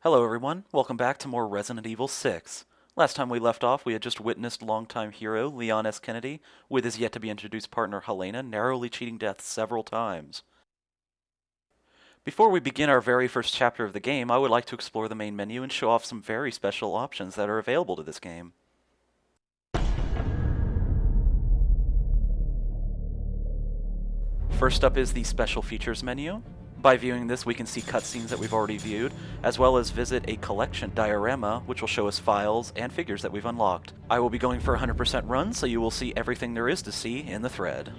Hello everyone, welcome back to more Resident Evil 6. Last time we left off, we had just witnessed longtime hero Leon S. Kennedy, with his yet-to-be-introduced partner Helena, narrowly cheating death several times. Before we begin our very first chapter of the game, I would like to explore the main menu and show off some very special options that are available to this game. First up is the Special Features menu. By viewing this, we can see cutscenes that we've already viewed, as well as visit a collection diorama, which will show us files and figures that we've unlocked. I will be going for a 100% run, so you will see everything there is to see in the thread.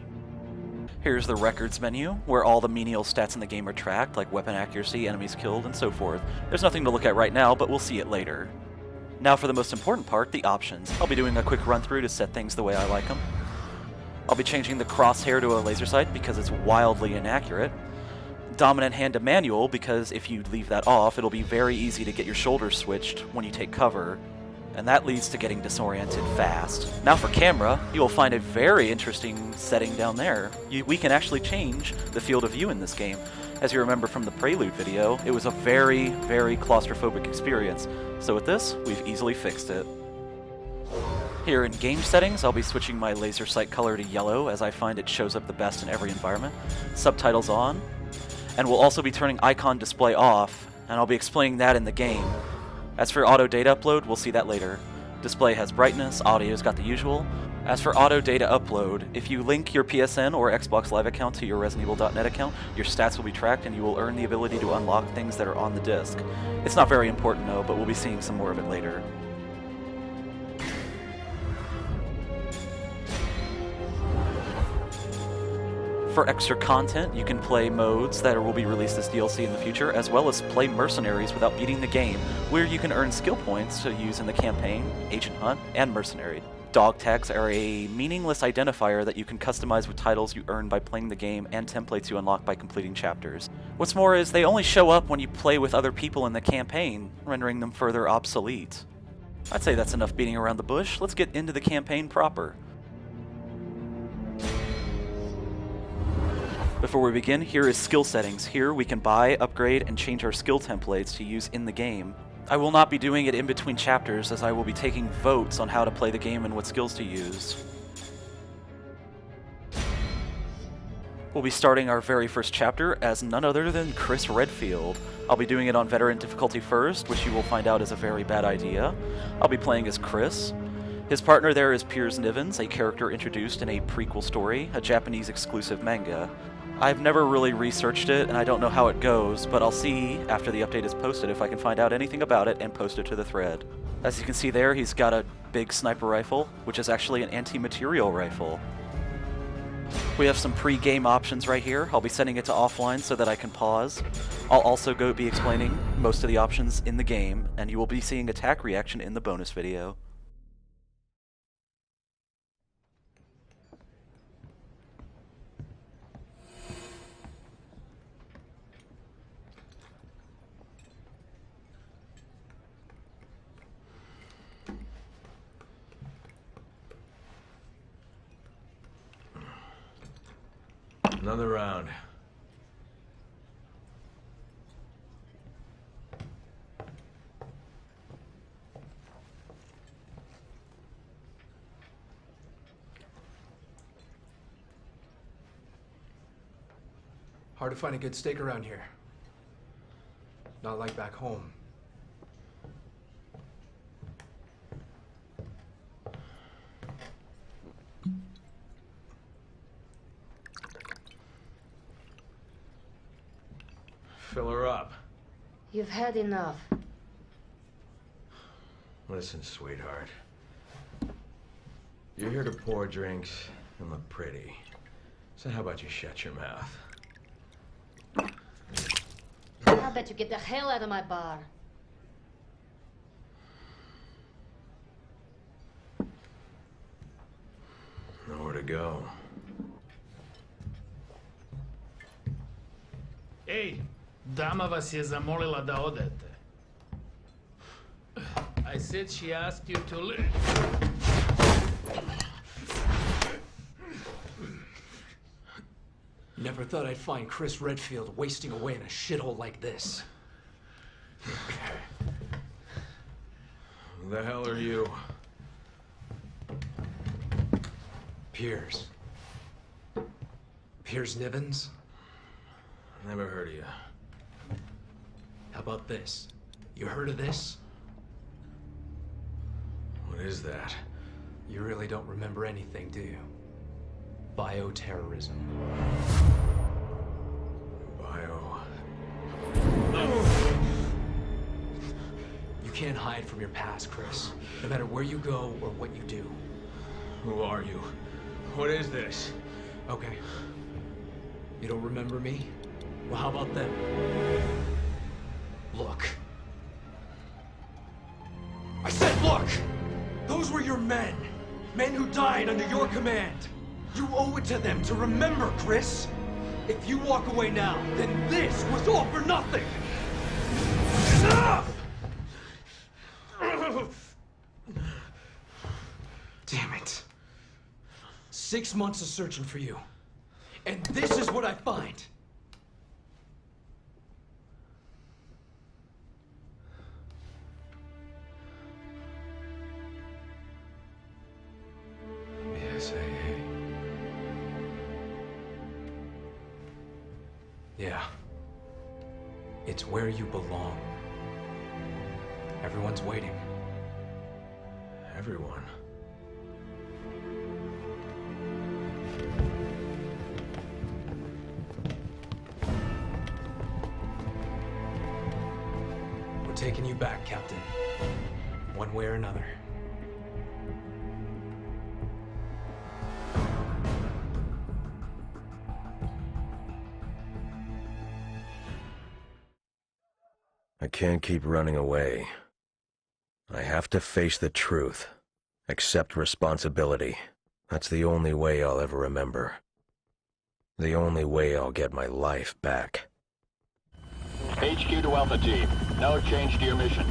Here's the Records menu, where all the menial stats in the game are tracked, like weapon accuracy, enemies killed, and so forth. There's nothing to look at right now, but we'll see it later. Now for the most important part, the options. I'll be doing a quick run through to set things the way I like them. I'll be changing the crosshair to a laser sight because it's wildly inaccurate. Dominant hand to manual because if you leave that off, it'll be very easy to get your shoulders switched when you take cover, and that leads to getting disoriented fast. Now for camera, you will find a very interesting setting down there. We can actually change the field of view in this game. As you remember from the Prelude video, it was a very, very claustrophobic experience, so with this, we've easily fixed it. Here in game settings, I'll be switching my laser sight color to yellow as I find it shows up the best in every environment. Subtitles on, and we'll also be turning icon display off, and I'll be explaining that in the game. As for auto data upload, we'll see that later. Display has brightness, audio's got the usual. As for auto data upload, if you link your PSN or Xbox Live account to your ResidentEvil.net account, your stats will be tracked and you will earn the ability to unlock things that are on the disc. It's not very important though, but we'll be seeing some more of it later. For extra content, you can play modes that will be released as DLC in the future, as well as play Mercenaries without beating the game, where you can earn skill points to use in the campaign, Agent Hunt, and Mercenary. Dog tags are a meaningless identifier that you can customize with titles you earn by playing the game and templates you unlock by completing chapters. What's more is they only show up when you play with other people in the campaign, rendering them further obsolete. I'd say that's enough beating around the bush. Let's get into the campaign proper. Before we begin, here is skill settings. Here we can buy, upgrade, and change our skill templates to use in the game. I will not be doing it in between chapters as I will be taking votes on how to play the game and what skills to use. We'll be starting our very first chapter as none other than Chris Redfield. I'll be doing it on veteran difficulty first, which you will find out is a very bad idea. I'll be playing as Chris. His partner there is Piers Nivens, a character introduced in a prequel story, a Japanese exclusive manga. I've never really researched it, and I don't know how it goes, but I'll see after the update is posted if I can find out anything about it and post it to the thread. As you can see there, he's got a big sniper rifle, which is actually an anti-material rifle. We have some pre-game options right here. I'll be setting it to offline so that I can pause. I'll also be explaining most of the options in the game, and you will be seeing attack reaction in the bonus video. Another round. Hard to find a good steak around here. Not like back home. Fill her up. You've had enough. Listen, sweetheart. You're here to pour drinks and look pretty. So how about you shut your mouth? How about you get the hell out of my bar? Nowhere to go. Ej, dama vas je zamolila da odete. I said she asked you to leave. Never thought I'd find Chris Redfield wasting away in a shithole like this. Who the hell are you? Piers. Piers Nivens? Never heard of you. How about this? You heard of this? What is that? You really don't remember anything, do you? Bioterrorism. You can't hide from your past, Chris. No matter where you go or what you do. Who are you? What is this? Okay. You don't remember me? Well, how about them? Look. I said look! Those were your men. Men who died under your command. You owe it to them to remember, Chris. If you walk away now, then this was all for nothing. Damn it. 6 months of searching for you. And this is what I find. BSAA. Yeah. It's where you belong. Everyone's waiting. Everyone. We're taking you back, Captain. One way or another. I can't keep running away. I have to face the truth. Accept responsibility. That's the only way I'll ever remember. The only way I'll get my life back. HQ to Alpha Team. No change to your mission.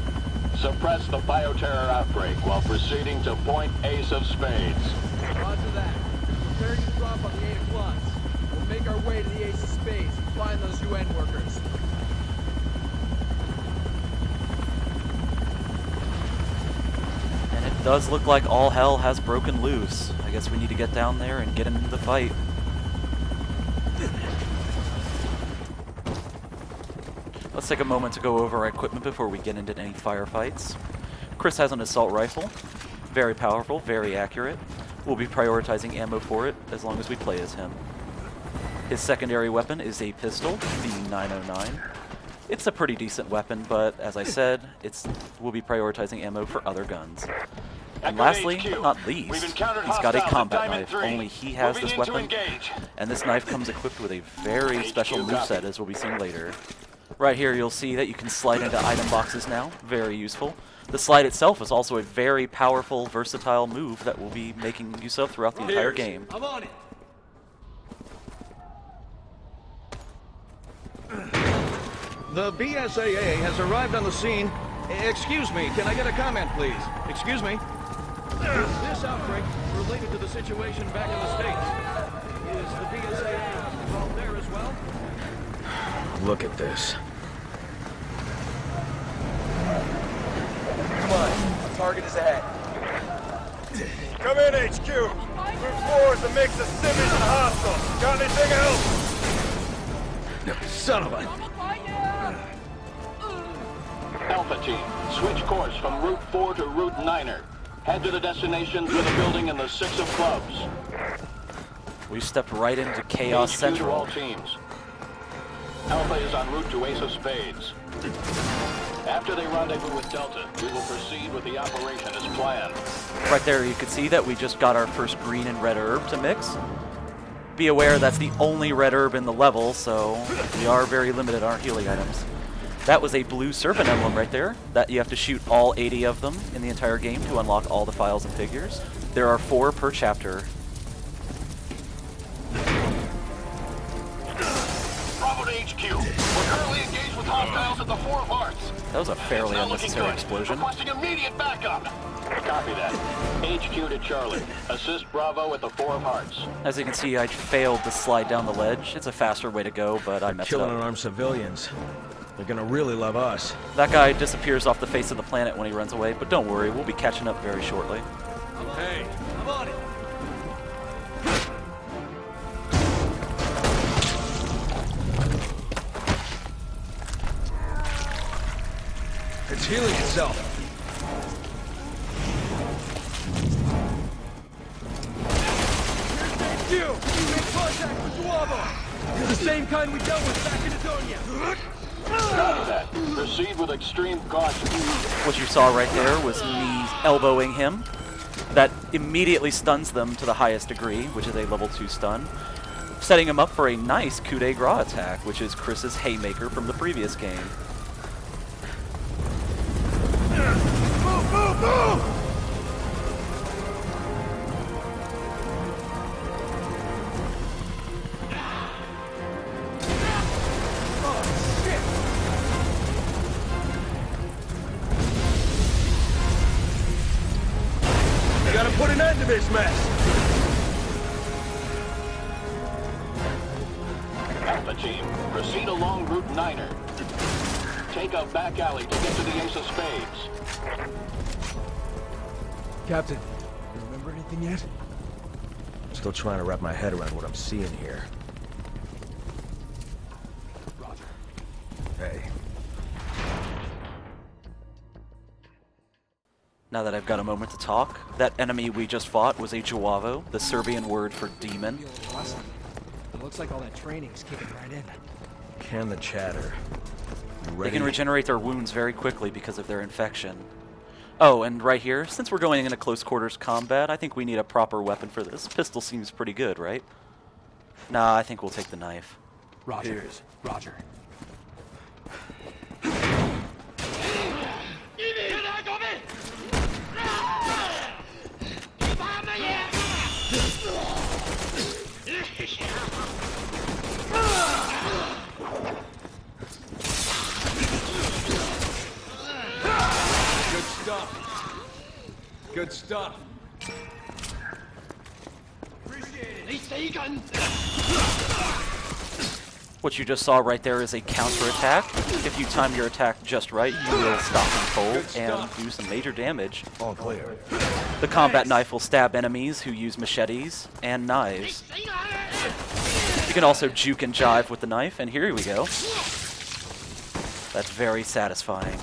Suppress the bioterror outbreak while proceeding to point Ace of Spades. Roger that. Prepare to drop on the 8 o'clock. We'll make our way to the Ace of Spades and find those UN workers. And it does look like all hell has broken loose. I guess we need to get down there and get into the fight. Let's take a moment to go over our equipment before we get into any firefights. Chris has an assault rifle. Very powerful, very accurate. We'll be prioritizing ammo for it as long as we play as him. His secondary weapon is a pistol, the 909. It's a pretty decent weapon, but as I said, we'll be prioritizing ammo for other guns. And lastly, but not least, he's got a combat knife. Only he has this weapon, and this knife comes equipped with a very special moveset, as we'll be seeing later. Right here, you'll see that you can slide into item boxes now. Very useful. The slide itself is also a very powerful, versatile move that we'll be making use of throughout the entire game. I'm on it. The BSAA has arrived on the scene. Excuse me, can I get a comment, please? Excuse me. Is this outbreak related to the situation back in the States? Is the BSAA involved there as well? Look at this. Come on, our target is ahead. Come in, HQ. Route 4 is a mix of civvies and hostiles. Got anything else? Son of a... Alpha Team, switch course from Route 4 to Route 9er. Head to the destination through the building in the 6 of clubs. We stepped right into Chaos HQ to Central. all teams. Alpha is en route to Ace of Spades. After they rendezvous with Delta, we will proceed with the operation as planned. Right there, you can see that we just got our first green and red herb to mix. Be aware that's the only red herb in the level, so we are very limited on our healing items. That was a blue serpent emblem right there, that you have to shoot all 80 of them in the entire game to unlock all the files and figures. There are 4 per chapter. Bravo to HQ. We're currently engaged with hostiles at the 4 of Hearts. That was a fairly It's not looking unnecessary good. explosion. Requesting immediate backup. Copy that. HQ to Charlie. Assist Bravo at the 4 of Hearts. As you can see, I failed to slide down the ledge. It's a faster way to go, but I messed Killing up. unarmed civilians. They're gonna really love us. That guy disappears off the face of the planet when he runs away, but don't worry, we'll be catching up very shortly. Hey, I'm on it. It's healing itself. You! Make contact with Duavo! You're the same kind we dealt with back in Edonia! Copy that. Proceed with extreme caution. What you saw right there was me elbowing him. That immediately stuns them to the highest degree, which is a level 2 stun, setting him up for a nice coup de grace attack, which is Chris's haymaker from the previous game. Move, move, move! Gotta put an end to this mess! Alpha team, proceed along Route 9er. Take a back alley to get to the Ace of Spades. Captain, you remember anything yet? Still trying to wrap my head around what I'm seeing here. Roger. Hey. Now that I've got a moment to talk, that enemy we just fought was a Juavo, the Serbian word for demon. Awesome. It looks like all that training's kicking right in. Can the chatter. You They ready? can regenerate their wounds very quickly because of their infection. Oh, and right here, since we're going into close quarters combat, I think we need a proper weapon for this. Pistol seems pretty good, right? Nah, I think we'll take the knife. Roger. Roger. Good stuff. Good stuff. What you just saw right there is a counterattack. If you time your attack just right, you will stop them cold and do some major damage. All clear. The combat knife will stab enemies who use machetes and knives. You can also juke and jive with the knife, and here we go. That's very satisfying.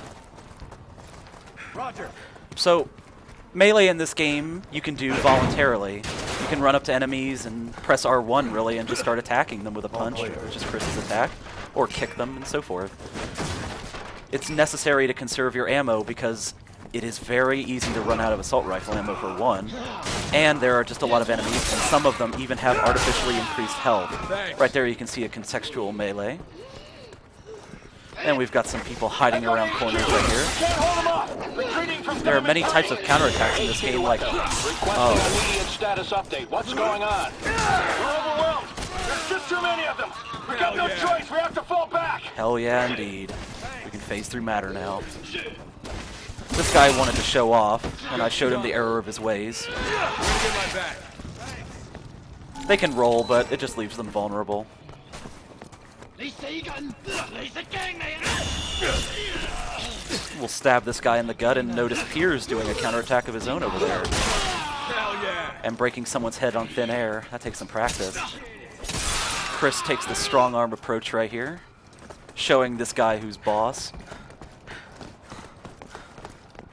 Roger. So, melee in this game, you can do voluntarily. You can run up to enemies and press R1 really and just start attacking them with a punch, which is Chris's attack, or kick them and so forth. It's necessary to conserve your ammo because it is very easy to run out of assault rifle ammo for one, and there are just a lot of enemies, and some of them even have artificially increased health. Right there you can see a contextual melee. And we've got some people hiding around corners right here. Can't hold them off. Retreating from There are many types of counterattacks in this game, like... Requesting immediate status update. What's going on? We're overwhelmed. There's just too many of them. We got no choice. We have to fall back. Hell yeah, indeed. We can phase through matter now. This guy wanted to show off, and I showed him the error of his ways. They can roll, but it just leaves them vulnerable. We'll stab this guy in the gut and notice Piers doing a counterattack of his own over there. And breaking someone's head on thin air. That takes some practice. Chris takes the strong arm approach right here, showing this guy who's boss.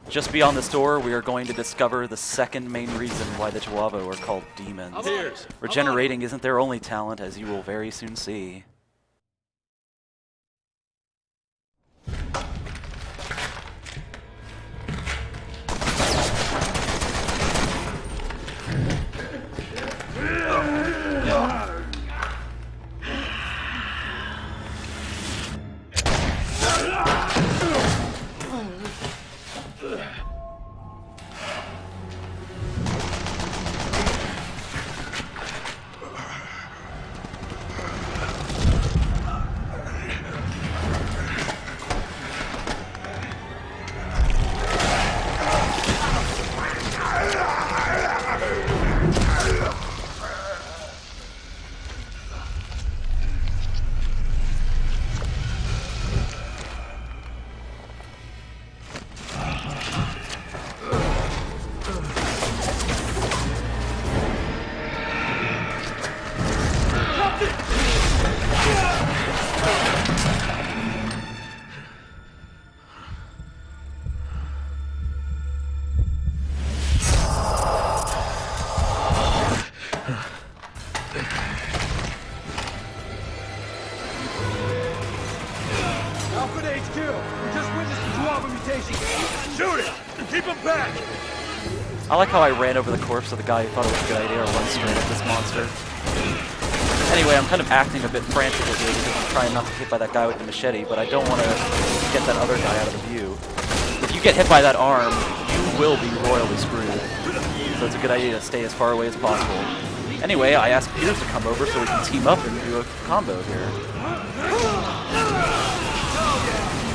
Just beyond this door, we are going to discover the second main reason why the Juavo are called demons. Regenerating isn't their only talent, as you will very soon see. Alpha mutation! Shoot it! Keep him back! I like how I ran over the corpse of the guy who thought it was a good idea to run straight at this monster. Anyway, I'm kind of acting a bit frantically here because I'm trying not to get hit by that guy with the machete, but I don't want to get that other guy out of the view. If you get hit by that arm, you will be royally screwed. So it's a good idea to stay as far away as possible. Anyway, I asked Piers to come over so we can team up and do a combo here.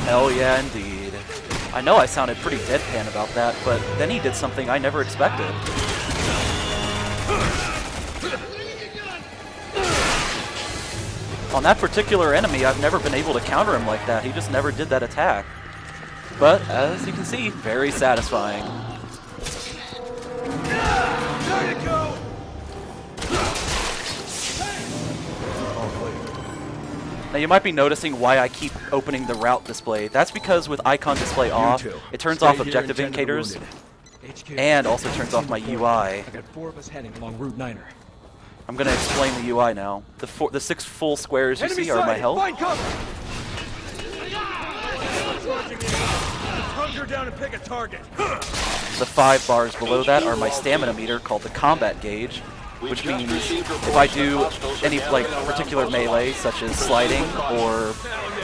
Hell yeah, indeed. I know I sounded pretty deadpan about that, but then he did something I never expected. On that particular enemy, I've never been able to counter him like that. He just never did that attack. But, as you can see, very satisfying. There you go! Now you might be noticing why I keep opening the route display. That's because with icon display off, it turns off objective indicators and also turns off my UI. I got 4 of us heading along Route 9er. I'm going to explain the UI now. The 6 full squares you see are my health. Find cover! Hunker down and pick a target. The 5 bars below that are my stamina meter called the combat gauge, which means if I do any particular melee, such as sliding or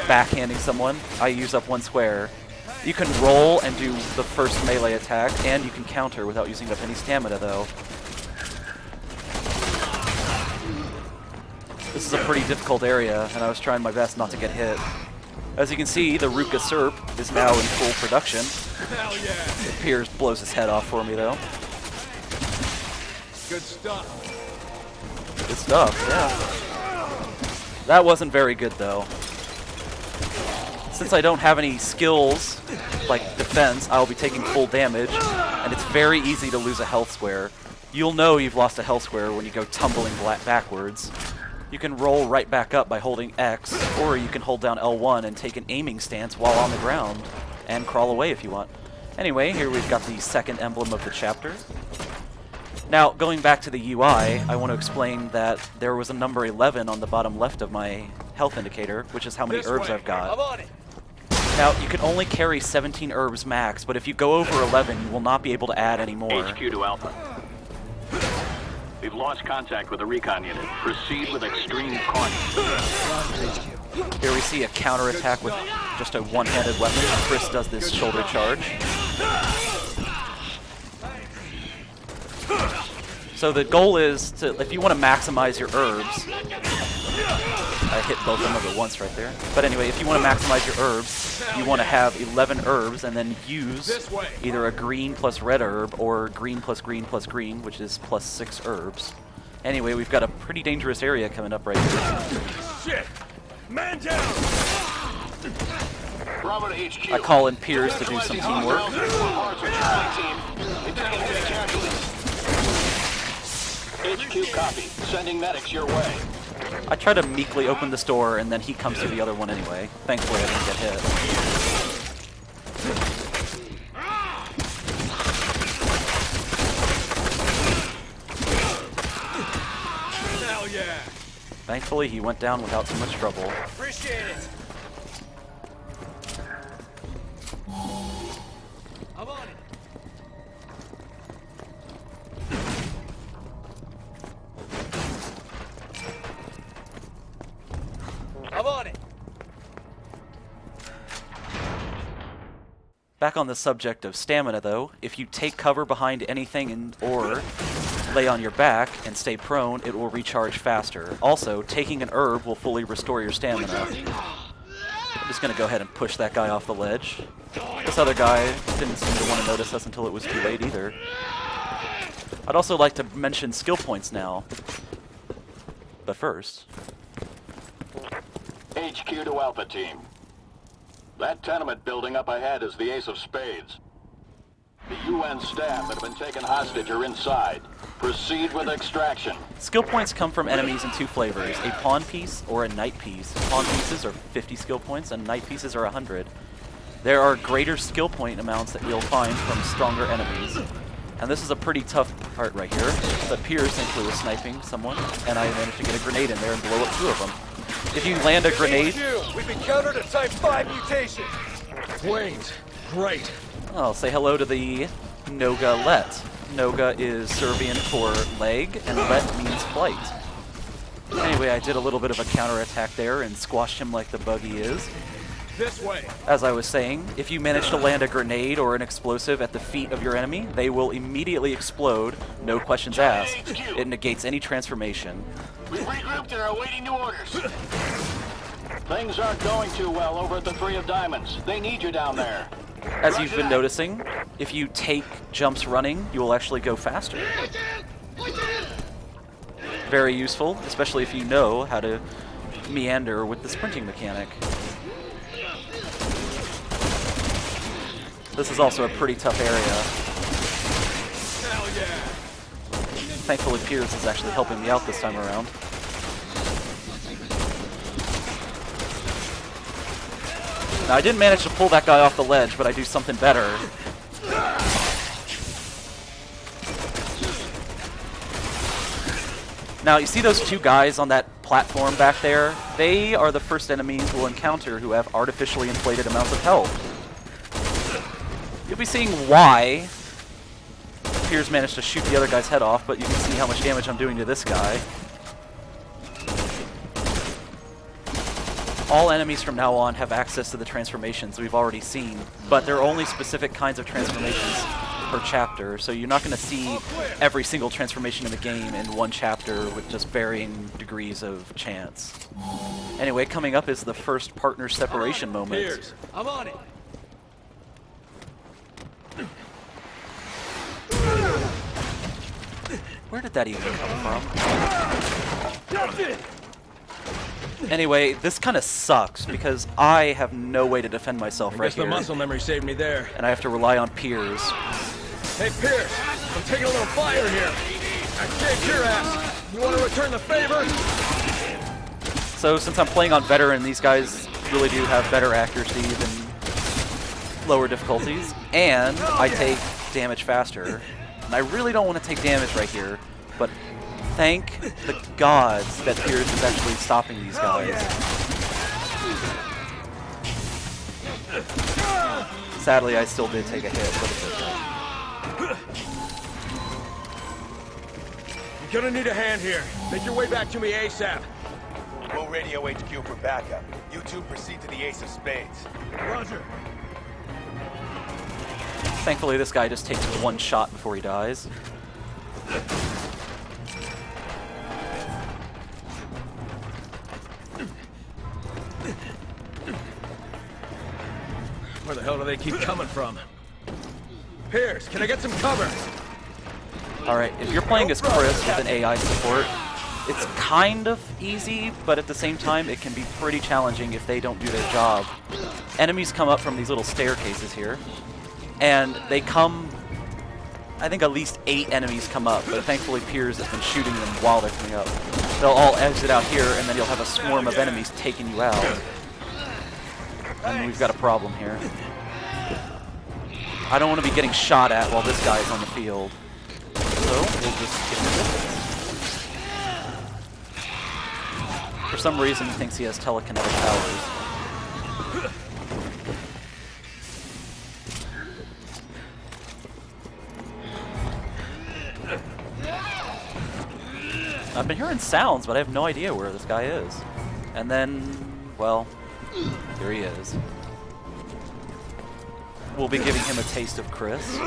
backhanding someone, I use up 1 square. You can roll and do the first melee attack, and you can counter without using up any stamina though. This is a pretty difficult area, and I was trying my best not to get hit. As you can see, the Ruka Serp is now in full production. Hell yeah! It Piers blows his head off for me though. Good stuff. Good stuff, yeah. That wasn't very good though. Since I don't have any skills, like defense, I'll be taking full damage, and it's very easy to lose a health square. You'll know you've lost a health square when you go tumbling backwards. You can roll right back up by holding X, or you can hold down L1 and take an aiming stance while on the ground, and crawl away if you want. Anyway, here we've got the second emblem of the chapter. Now, going back to the UI, I want to explain that there was a number 11 on the bottom left of my health indicator, which is how many herbs I've got. I'm on it. Now, you can only carry 17 herbs max, but if you go over 11, you will not be able to add any more. HQ to Alpha. We've lost contact with the recon unit. Proceed with extreme caution. Here we see a counterattack with just a one-handed weapon. Chris does this shoulder charge. So the goal is to, if you want to maximize your herbs, I hit both of them at once right there. But anyway, if you want to maximize your herbs, you want to have 11 herbs and then use either a green plus red herb or green plus green plus green, which is plus 6 herbs. Anyway, we've got a pretty dangerous area coming up right here. Shit! Man down! Bravo to HQ. I call in Piers to do some teamwork. HQ copy. Sending medics your way. I try to meekly open this door, and then he comes to the other one anyway. Thankfully, I didn't get hit. Hell yeah! Thankfully, he went down without too much trouble. Appreciate it! I'm on it. I'm on it. Back on the subject of stamina, though, if you take cover behind anything or lay on your back and stay prone, it will recharge faster. Also, taking an herb will fully restore your stamina. I'm just going to go ahead and push that guy off the ledge. This other guy didn't seem to want to notice us until it was too late either. I'd also like to mention skill points now. But first... HQ to Alpha Team. That tenement building up ahead is the Ace of Spades. The UN staff that have been taken hostage are inside. Proceed with extraction. Skill points come from enemies in 2 flavors, a pawn piece or a knight piece. Pawn pieces are 50 skill points and knight pieces are 100. There are greater skill point amounts that you'll find from stronger enemies. And this is a pretty tough part right here, but Piers thankfully was sniping someone, and I managed to get a grenade in there and blow up 2 of them. If you land a grenade... We've encountered a Type 5 mutation! Wait, Great. I'll say hello to the Noga Let. Noga is Serbian for leg, and Let means flight. Anyway, I did a little bit of a counterattack there and squashed him like the bug he is. This way. As I was saying, if you manage to land a grenade or an explosive at the feet of your enemy, they will immediately explode, no questions asked. It negates any transformation. We've regrouped and are awaiting new orders. Things aren't going too well over at the Three of Diamonds. They need you down there. As you've been noticing, if you take jumps running, you will actually go faster. Very useful, especially if you know how to meander with the sprinting mechanic. This is also a pretty tough area. Hell yeah. Thankfully, Piers is actually helping me out this time around. Now, I didn't manage to pull that guy off the ledge, but I do something better. Now, you see those two guys on that platform back there? They are the first enemies we'll encounter who have artificially inflated amounts of health. You'll be seeing why Piers managed to shoot the other guy's head off, but you can see how much damage I'm doing to this guy. All enemies from now on have access to the transformations we've already seen, but there are only specific kinds of transformations per chapter, so you're not going to see every single transformation in the game in one chapter with just varying degrees of chance. Anyway, coming up is the first partner separation moment. Piers, I'm on it. Where did that even come from? Anyway, this kind of sucks because I have no way to defend myself right Guess the here, muscle memory saved me there. and I have to rely on Piers. Hey, Piers, I'm taking a little fire here. I kicked your ass. You want to return the favor? So since I'm playing on veteran, these guys really do have better accuracy than lower difficulties, and I take damage faster. And I really don't want to take damage right here, but thank the gods that Piers is actually stopping these guys. Sadly, I still did take a hit, but it's okay. You're gonna need a hand here. Make your way back to me ASAP. We'll radio HQ for backup. You two proceed to the Ace of Spades. Roger. Thankfully, this guy just takes one shot before he dies. Where the hell do they keep coming from? Piers, can I get some cover? Alright, if you're playing as Chris with an AI support, it's kind of easy, but at the same time, it can be pretty challenging if they don't do their job. Enemies come up from these little staircases here, and they come... I think at least 8 enemies come up, but thankfully Piers has been shooting them while they're coming up. They'll all exit out here, and then you'll have a swarm of enemies taking you out. And we've got a problem here. I don't want to be getting shot at while this guy's on the field. So, we'll just get the distance. For some reason, he thinks he has telekinetic powers. I've been hearing sounds, but I have no idea where this guy is. And then, well, here he is. We'll be giving him a taste of Chris.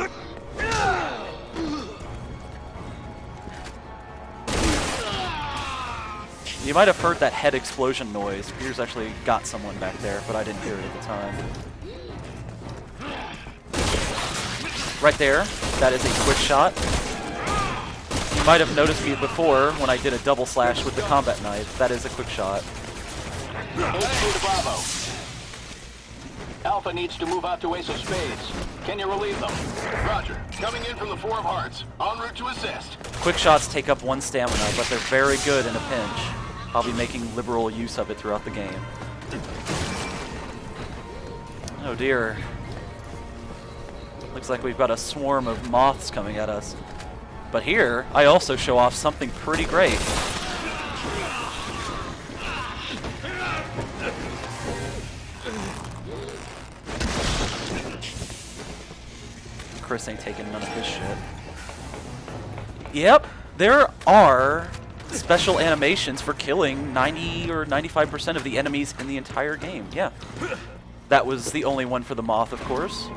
You might have heard that head explosion noise. Piers actually got someone back there, but I didn't hear it at the time. Right there, that is a quick shot. You might have noticed me before when I did a double slash with the combat knife. That is a quick shot. HQ to Bravo. Alpha needs to move out to Ace of Spades. Can you relieve them? Roger. Coming in from the Four of Hearts. En route to assist. Quick shots take up 1 stamina, but they're very good in a pinch. I'll be making liberal use of it throughout the game. Oh dear. Looks like we've got a swarm of moths coming at us. But here, I also show off something pretty great. Chris ain't taking none of his shit. Yep, there are special animations for killing 90 or 95% of the enemies in the entire game. Yeah. That was the only one for the Moth, of course.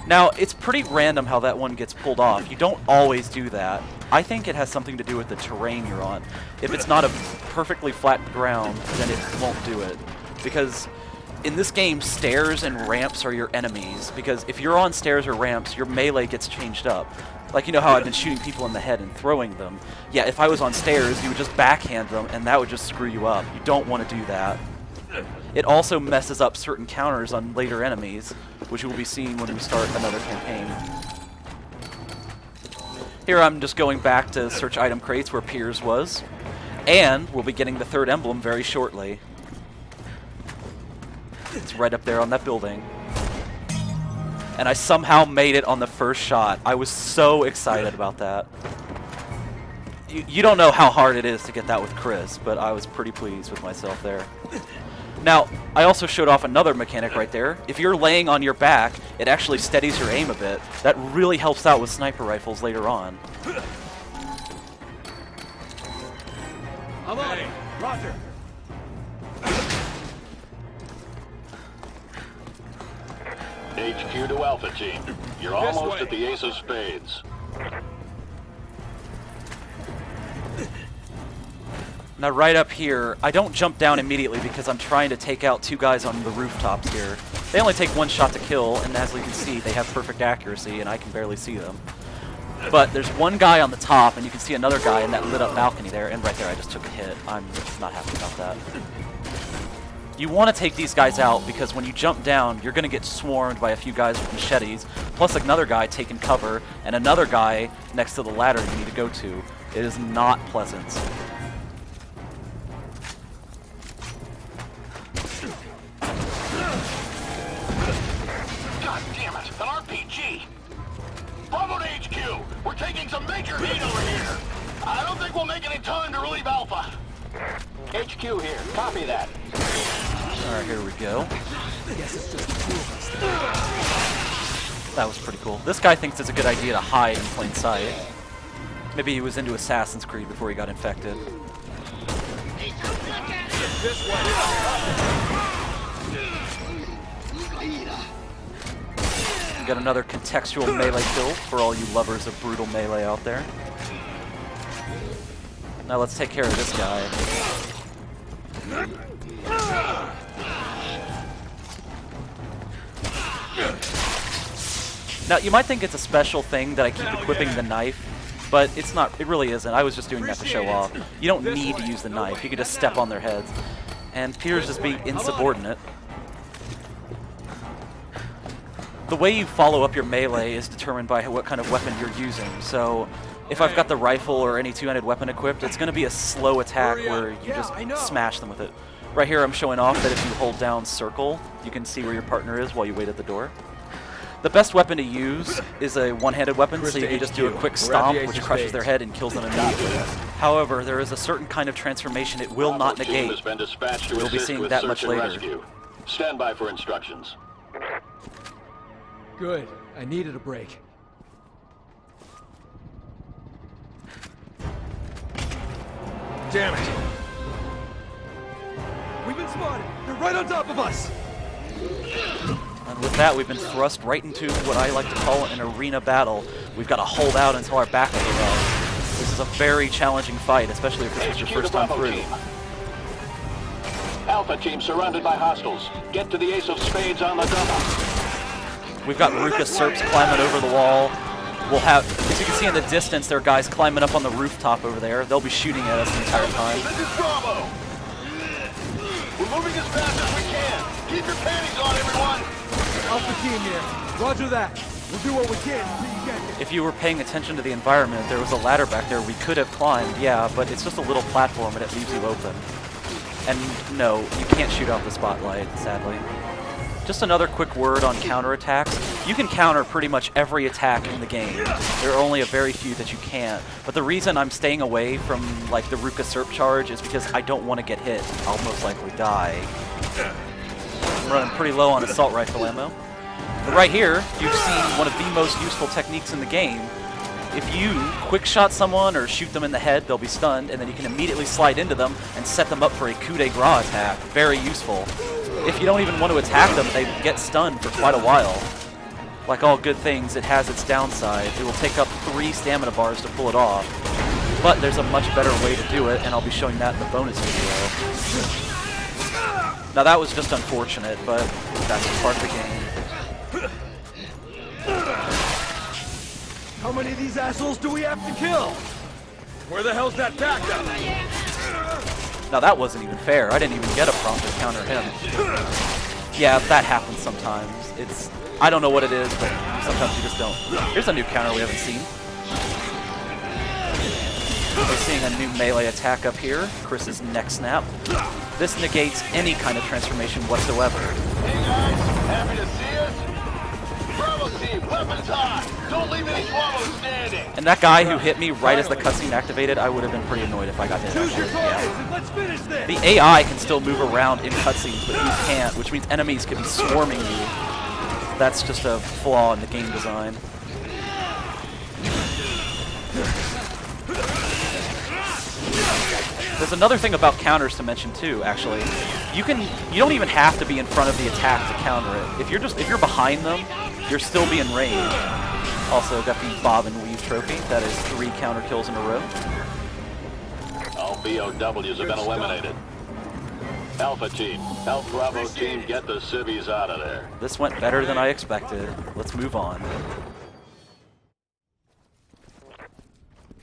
Now, it's pretty random how that one gets pulled off. You don't always do that. I think it has something to do with the terrain you're on. If it's not a perfectly flat ground, then it won't do it. Because in this game, stairs and ramps are your enemies. Because if you're on stairs or ramps, your melee gets changed up. Like, you know how I've been shooting people in the head and throwing them? Yeah, if I was on stairs, you would just backhand them, and that would just screw you up. You don't want to do that. It also messes up certain counters on later enemies, which you will be seeing when we start another campaign. Here I'm just going back to search item crates where Piers was, and we'll be getting the third emblem very shortly. It's right up there on that building. And I somehow made it on the first shot. I was so excited about that. You don't know how hard it is to get that with Chris, but I was pretty pleased with myself there. Now, I also showed off another mechanic right there. If you're laying on your back, it actually steadies your aim a bit. That really helps out with sniper rifles later on. I'm on it. Roger. HQ to Alpha Team. You're almost at the Ace of Spades. Now right up here, I don't jump down immediately because I'm trying to take out two guys on the rooftops here. They only take one shot to kill, and as you can see, they have perfect accuracy, and I can barely see them. But there's one guy on the top, and you can see another guy in that lit up balcony there, and right there I just took a hit. I'm not happy about that. You want to take these guys out because when you jump down, you're going to get swarmed by a few guys with machetes, plus another guy taking cover, and another guy next to the ladder you need to go to. It is not pleasant. God damn it, an RPG! Bravo to HQ! We're taking some major heat over here! I don't think we'll make any time to relieve Alpha! HQ here, copy that. Alright, here we go. That was pretty cool. This guy thinks it's a good idea to hide in plain sight. Maybe he was into Assassin's Creed before he got infected. Got another contextual melee kill for all you lovers of brutal melee out there. Now let's take care of this guy. Now you might think it's a special thing that I keep equipping the knife, but it's not. It really isn't. I was just doing that to show off. You don't need to use the knife. You can just step on their heads. And Peter's just being insubordinate. The way you follow up your melee is determined by what kind of weapon you're using. So if I've got the rifle or any two-handed weapon equipped, it's going to be a slow attack where you just smash them with it. Right here I'm showing off that if you hold down circle, you can see where your partner is while you wait at the door. The best weapon to use is a one-handed weapon, so you can just do a quick stomp, which crushes their head and kills them immediately. However, there is a certain kind of transformation it will not negate. We'll be seeing that much later. Stand by for instructions. Good. I needed a break. Damn it! We've been spotted! They're right on top of us! And with that, we've been thrust right into what I like to call an arena battle. We've got to hold out until our backup arrives. This is a very challenging fight, especially if this is your first time through. Alpha Team surrounded by hostiles. Get to the Ace of Spades on the double. We've got Ruka Serps climbing over the wall. We'll have, as you can see in the distance, there are guys climbing up on the rooftop over there. They'll be shooting at us the entire time. This is Bravo! We're moving as fast as we can. Keep your panties on, everyone! Alpha Team here. Roger that. We'll do what we can until you get there. If you were paying attention to the environment, there was a ladder back there we could have climbed, yeah, but it's just a little platform and it leaves you open. And no, you can't shoot out the spotlight, sadly. Just another quick word on counterattacks. You can counter pretty much every attack in the game. There are only a very few that you can't. But the reason I'm staying away from like the Ruka Serp charge is because I don't want to get hit. I'll most likely die. I'm running pretty low on assault rifle ammo. But right here, you've seen one of the most useful techniques in the game. If you quick shot someone or shoot them in the head, they'll be stunned, and then you can immediately slide into them and set them up for a coup de grace attack. Very useful. If you don't even want to attack them, they get stunned for quite a while. Like all good things, it has its downside. It will take up 3 stamina bars to pull it off. But there's a much better way to do it, and I'll be showing that in the bonus video. Now that was just unfortunate, but that's just part of the game. How many of these assholes do we have to kill? Where the hell's that backup? Now that wasn't even fair. I didn't even get a prompt to counter him. Yeah, that happens sometimes. I don't know what it is, but sometimes you just don't. Here's a new counter we haven't seen. We're seeing a new melee attack up here, Chris's neck snap. This negates any kind of transformation whatsoever. Hey guys, happy to see us? Bravo team, weapons hot! Don't leave any swallows standing! And that guy who hit me right as the cutscene activated, I would have been pretty annoyed if I got hit. Choose your targets Yeah. and let's finish this! The AI can still move around in cutscenes, but you can't, which means enemies can be swarming you. That's just a flaw in the game design. There's another thing about counters to mention too, actually. You don't even have to be in front of the attack to counter it. If you're behind them, you're still being ranged. Also got the Bob and Weave trophy. That is 3 counter kills in a row. All BOWs have been eliminated. Alpha team, help Bravo team get the civvies out of there. This went better than I expected. Let's move on.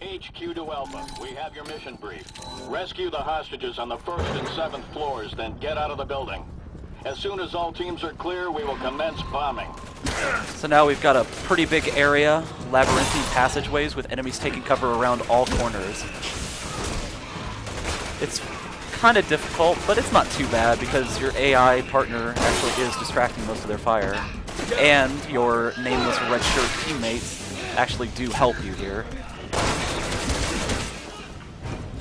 HQ to Alpha, we have your mission brief. Rescue the hostages on the 1st and 7th floors, then get out of the building. As soon as all teams are clear, we will commence bombing. So now we've got a pretty big area, labyrinthine passageways with enemies taking cover around all corners. It's kind of difficult, but it's not too bad because your AI partner actually is distracting most of their fire. And your nameless red shirt teammates actually do help you here.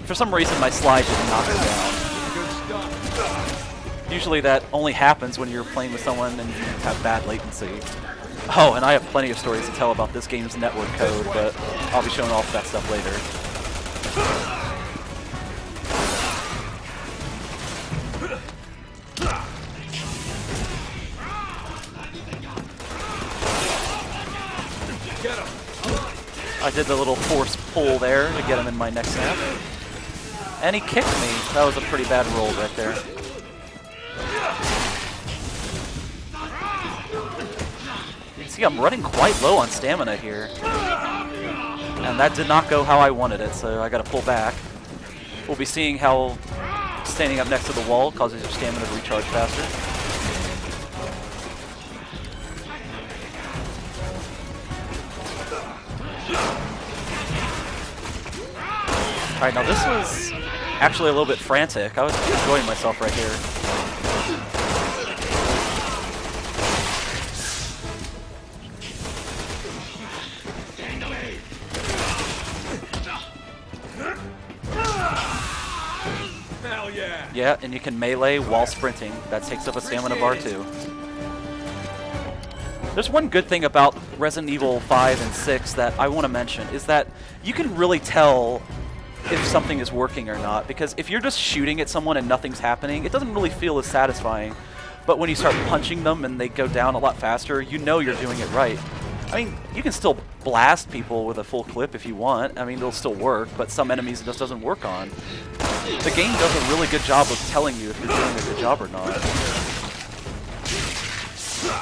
For some reason, my slide didn't knock her down. Usually that only happens when you're playing with someone and you have bad latency. Oh, and I have plenty of stories to tell about this game's network code, but I'll be showing off that stuff later. I did the little force pull there to get him in my neck snap. And he kicked me. That was a pretty bad roll right there. You can see I'm running quite low on stamina here. And that did not go how I wanted it, so I gotta pull back. We'll be seeing how standing up next to the wall causes your stamina to recharge faster. Alright, now this was actually a little bit frantic. I was enjoying myself right here. Hell yeah! Yeah, and you can melee while sprinting. That takes up a stamina bar too. There's one good thing about Resident Evil 5 and 6 that I want to mention, is that you can really tell if something is working or not, because if you're just shooting at someone and nothing's happening, it doesn't really feel as satisfying. But when you start punching them and they go down a lot faster, you know you're doing it right. I mean, you can still blast people with a full clip if you want. I mean, it'll still work, but some enemies it just doesn't work on. The game does a really good job of telling you if you're doing a good job or not.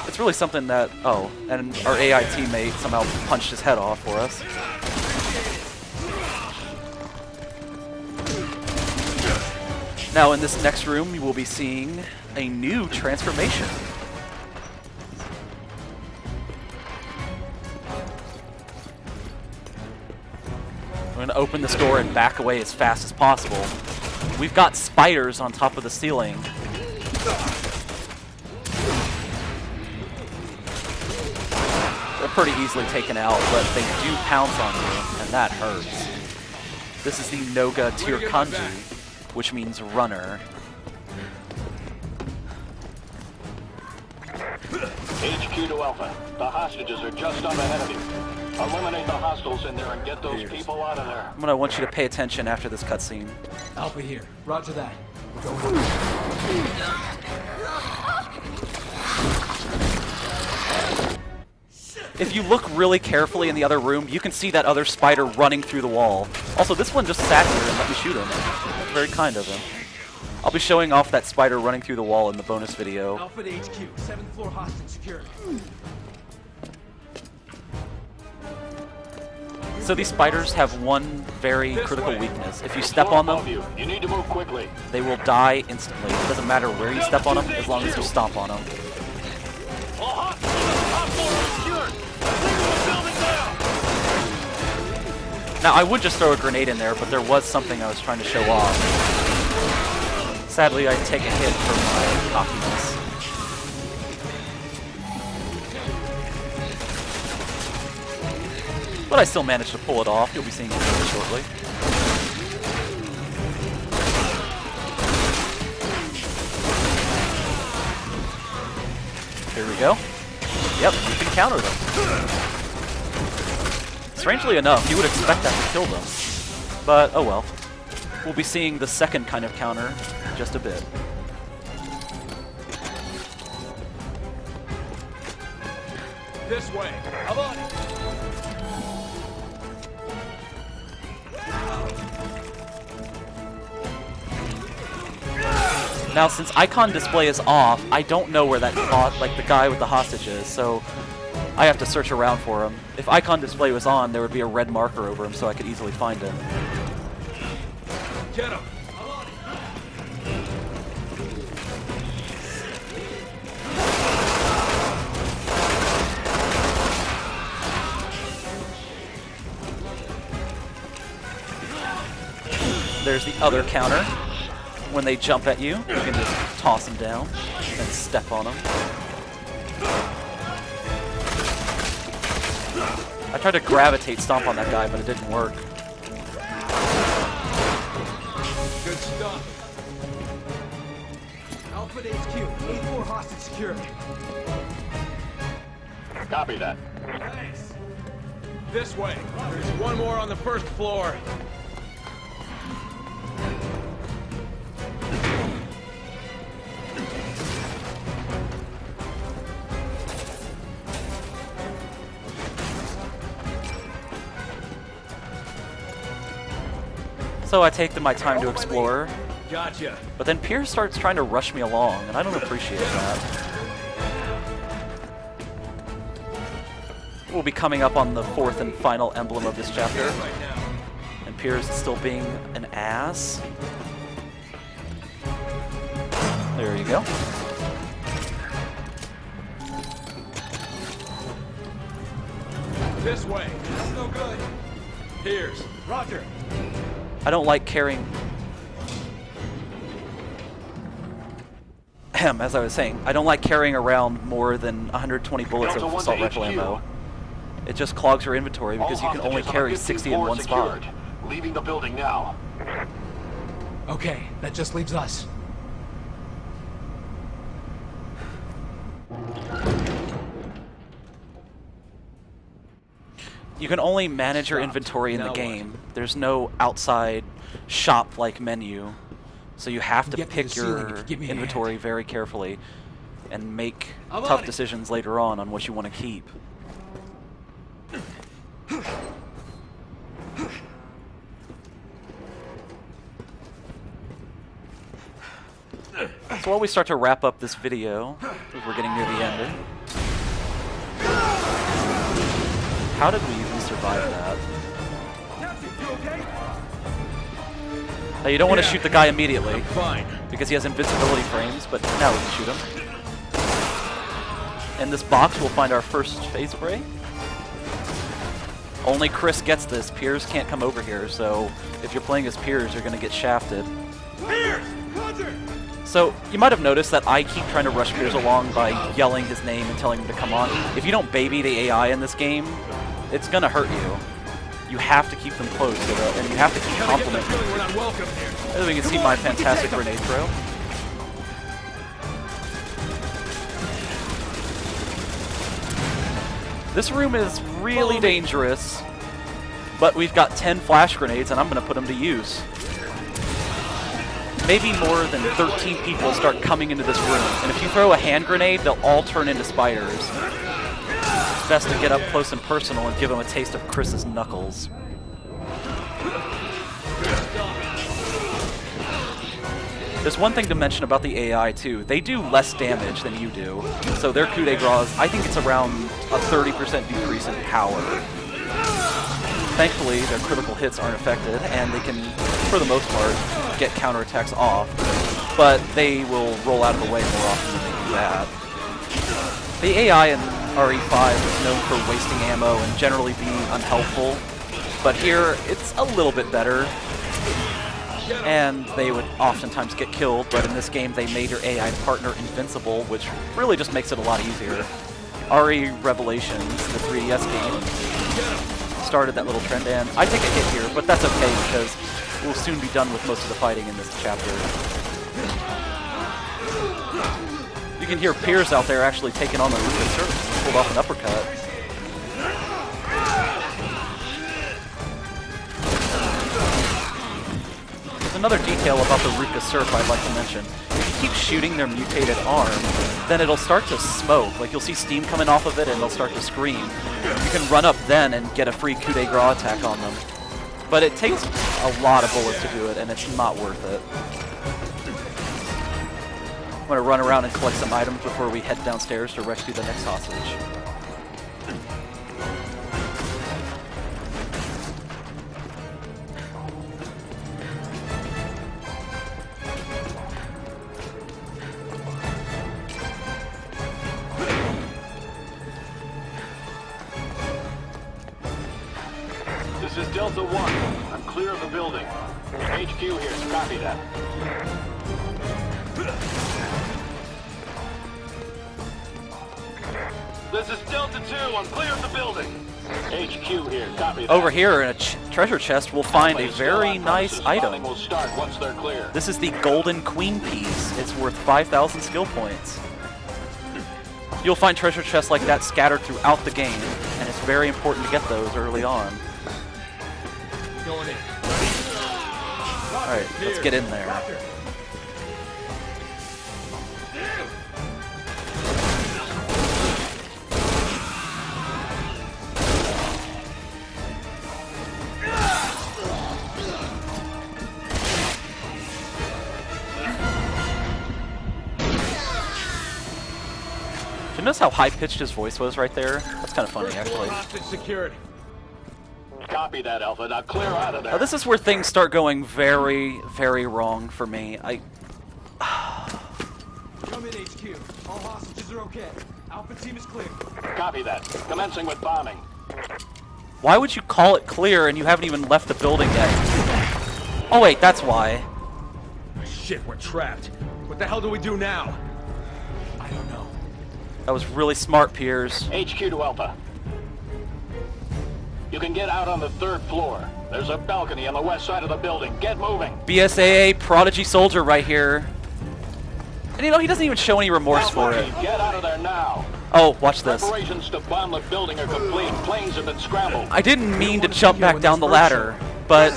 It's really something that... Oh, and our AI teammate somehow punched his head off for us. Now in this next room, you will be seeing a new transformation. I'm going to open this door and back away as fast as possible. We've got spiders on top of the ceiling. They're pretty easily taken out, but they do pounce on you, and that hurts. This is the Noga Tirkanji, which means runner. HQ to Alpha. The hostages are just up ahead of you. Eliminate the hostiles in there and get those people out of there. I'm gonna want you to pay attention after this cutscene. Alpha here. Roger that. If you look really carefully in the other room, you can see that other spider running through the wall. Also, this one just sat here and let me shoot him. That's very kind of him. I'll be showing off that spider running through the wall in the bonus video. Alpha to HQ. 7th floor hostage security. So these spiders have one very critical weakness. If you step on them, You need to move quickly. they will die instantly. It doesn't matter where you step on them, as long as you stomp on them. Now, I would just throw a grenade in there, but there was something I was trying to show off. Sadly, I take a hit for my cockiness. But I still managed to pull it off. You'll be seeing it very shortly. Here we go. Yep, you can counter them. Strangely enough, you would expect that to kill them. But, oh well. We'll be seeing the second kind of counter in just a bit. This way. I'm on it. Now, since icon display is off, I don't know where that like the guy with the hostage is, so I have to search around for him. If icon display was on, there would be a red marker over him, so I could easily find him. Get him. There's the other counter. When they jump at you, you can just toss them down and step on them. I tried to gravitate stomp on that guy, but it didn't work. Good stuff. Alpha to HQ. 8th floor hostage security. Copy that. Thanks. This way. There's one more on the 1st floor. So I take my time to explore, Gotcha. but then Pierce starts trying to rush me along, and I don't appreciate that. We'll be coming up on the 4th and final emblem of this chapter, Right now. and Pierce is still being an ass. There you go. This way. That's no good. Here's. Roger. I don't like carrying... As I was saying, I don't like carrying around more than 120 bullets of Delta 1 assault to rifle HQ. ammo. It just clogs your inventory because you can only carry 60 in one spot. Leaving the building now. Okay, that just leaves us. You can only manage your inventory in the game. There's no outside shop-like menu. So you have to pick your inventory very carefully and make tough decisions later on what you want to keep. So while we start to wrap up this video, because we're getting near the end, how did we even survive that? Now you don't want to shoot the guy immediately, Fine. because he has invincibility frames, but now we can shoot him. In this box we'll find our first phase spray. Only Chris gets this. Piers can't come over here, so if you're playing as Piers, you're going to get shafted. Piers! Roger! So, you might have noticed that I keep trying to rush Piers along by yelling his name and telling him to come on. If you don't baby the AI in this game, it's going to hurt you. You have to keep them close, and you have to keep complimenting them. We're not welcome here. As we can see my fantastic grenade throw. This room is really dangerous, but we've got 10 flash grenades, and I'm going to put them to use. Maybe more than 13 people start coming into this room, and if you throw a hand grenade, they'll all turn into spiders. It's best to get up close and personal and give them a taste of Chris's knuckles. There's one thing to mention about the AI too. They do less damage than you do. So their coup de grace, I think it's around a 30% decrease in power. Thankfully, their critical hits aren't affected, and they can, for the most part, get counterattacks off. But they will roll out of the way more often than they do that. The AI in RE5 is known for wasting ammo and generally being unhelpful. But here, it's a little bit better. And they would oftentimes get killed, but in this game they made your AI partner invincible, which really just makes it a lot easier. RE Revelations, the 3DS game, started that little trend, and I take a hit here, but that's okay because we'll soon be done with most of the fighting in this chapter. You can hear Piers out there actually taking on the Ruka Surf, pulled off an uppercut. Another detail about the Ruka Surf I'd like to mention. If you keep shooting their mutated arm, then it'll start to smoke. Like, you'll see steam coming off of it and they'll start to scream. You can run up then and get a free coup de grace attack on them. But it takes a lot of bullets to do it, and it's not worth it. I'm going to run around and collect some items before we head downstairs to rescue the next hostage. This is Delta 1. I'm clear of the building. HQ here. Copy that. This is Delta 2. I'm clear of the building. HQ here. Copy that. Over here in a treasure chest, we'll find a very nice item. Will start once they're clear. This is the Golden Queen piece. It's worth 5,000 skill points. You'll find treasure chests like that scattered throughout the game, and it's very important to get those early on. Going in. Alright, let's get in there. Did you notice how high-pitched his voice was right there? That's kind of funny, actually. Hostage secured. Copy that, Alpha. Now clear out of there. Now, this is where things start going very, very wrong for me. Come in, HQ. All hostages are okay. Alpha team is clear. Copy that. Commencing with bombing. Why would you call it clear and you haven't even left the building yet? Oh wait, that's why. Shit, we're trapped. What the hell do we do now? I don't know. That was really smart, Piers. HQ to Alpha. You can get out on the 3rd floor. There's a balcony on the west side of the building. Get moving. BSAA Prodigy Soldier right here. And you know, he doesn't even show any remorse for it. Get out of there now. Oh, watch this. Preparations to bomb the building are complete. Planes have been scrambled. I didn't mean to jump back down the ladder, but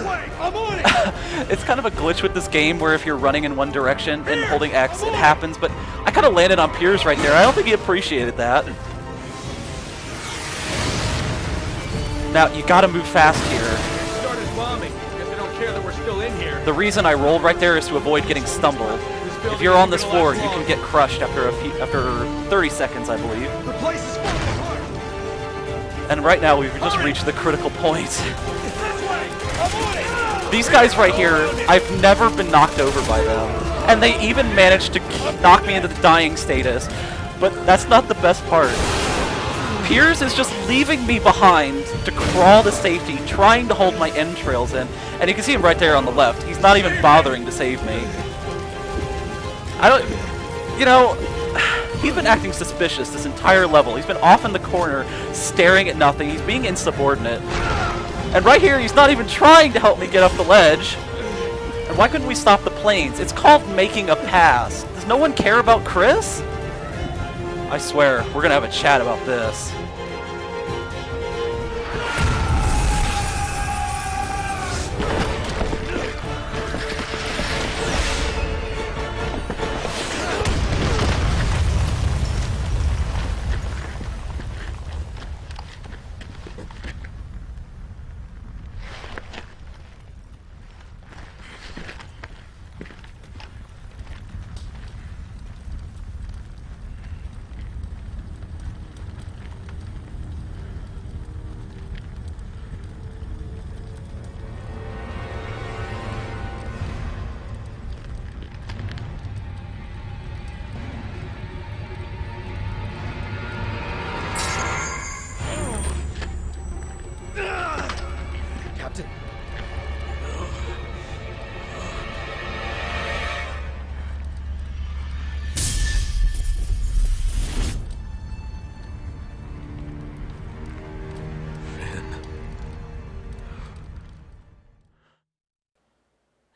it's kind of a glitch with this game where if you're running in one direction and holding X, it happens, but I kind of landed on Piers right there. I don't think he appreciated that. Now, you gotta move fast here. Started bombing. Guess they don't care that we're still in here. The reason I rolled right there is to avoid getting stumbled. If you're on this floor, you can get crushed after 30 seconds, I believe. The place is falling apart. And right now, we've just reached the critical point. These guys right here, I've never been knocked over by them. And they even managed to knock me into the dying status. But that's not the best part. Piers is just leaving me behind to crawl to safety, trying to hold my entrails in. And you can see him right there on the left. He's not even bothering to save me. You know, he's been acting suspicious this entire level. He's been off in the corner, staring at nothing. He's being insubordinate. And right here, he's not even trying to help me get up the ledge. And why couldn't we stop the planes? It's called making a pass. Does no one care about Chris? I swear, we're gonna have a chat about this.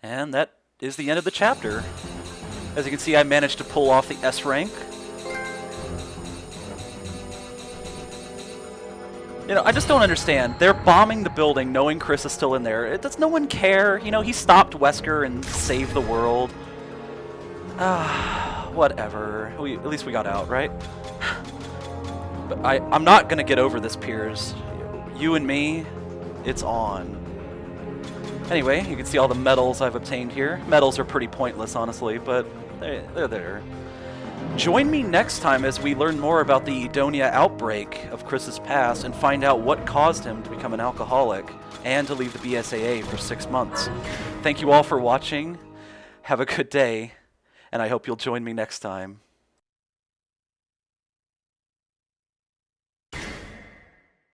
And that is the end of the chapter. As you can see, I managed to pull off the S rank. You know, I just don't understand. They're bombing the building knowing Chris is still in there. Does no one care? You know, he stopped Wesker and saved the world. Whatever. At least we got out, right? But I'm not going to get over this, Piers. You and me, it's on. Anyway, you can see all the medals I've obtained here. Medals are pretty pointless, honestly, but they're there. Join me next time as we learn more about the Edonia outbreak of Chris's past and find out what caused him to become an alcoholic and to leave the BSAA for 6 months. Thank you all for watching. Have a good day, and I hope you'll join me next time.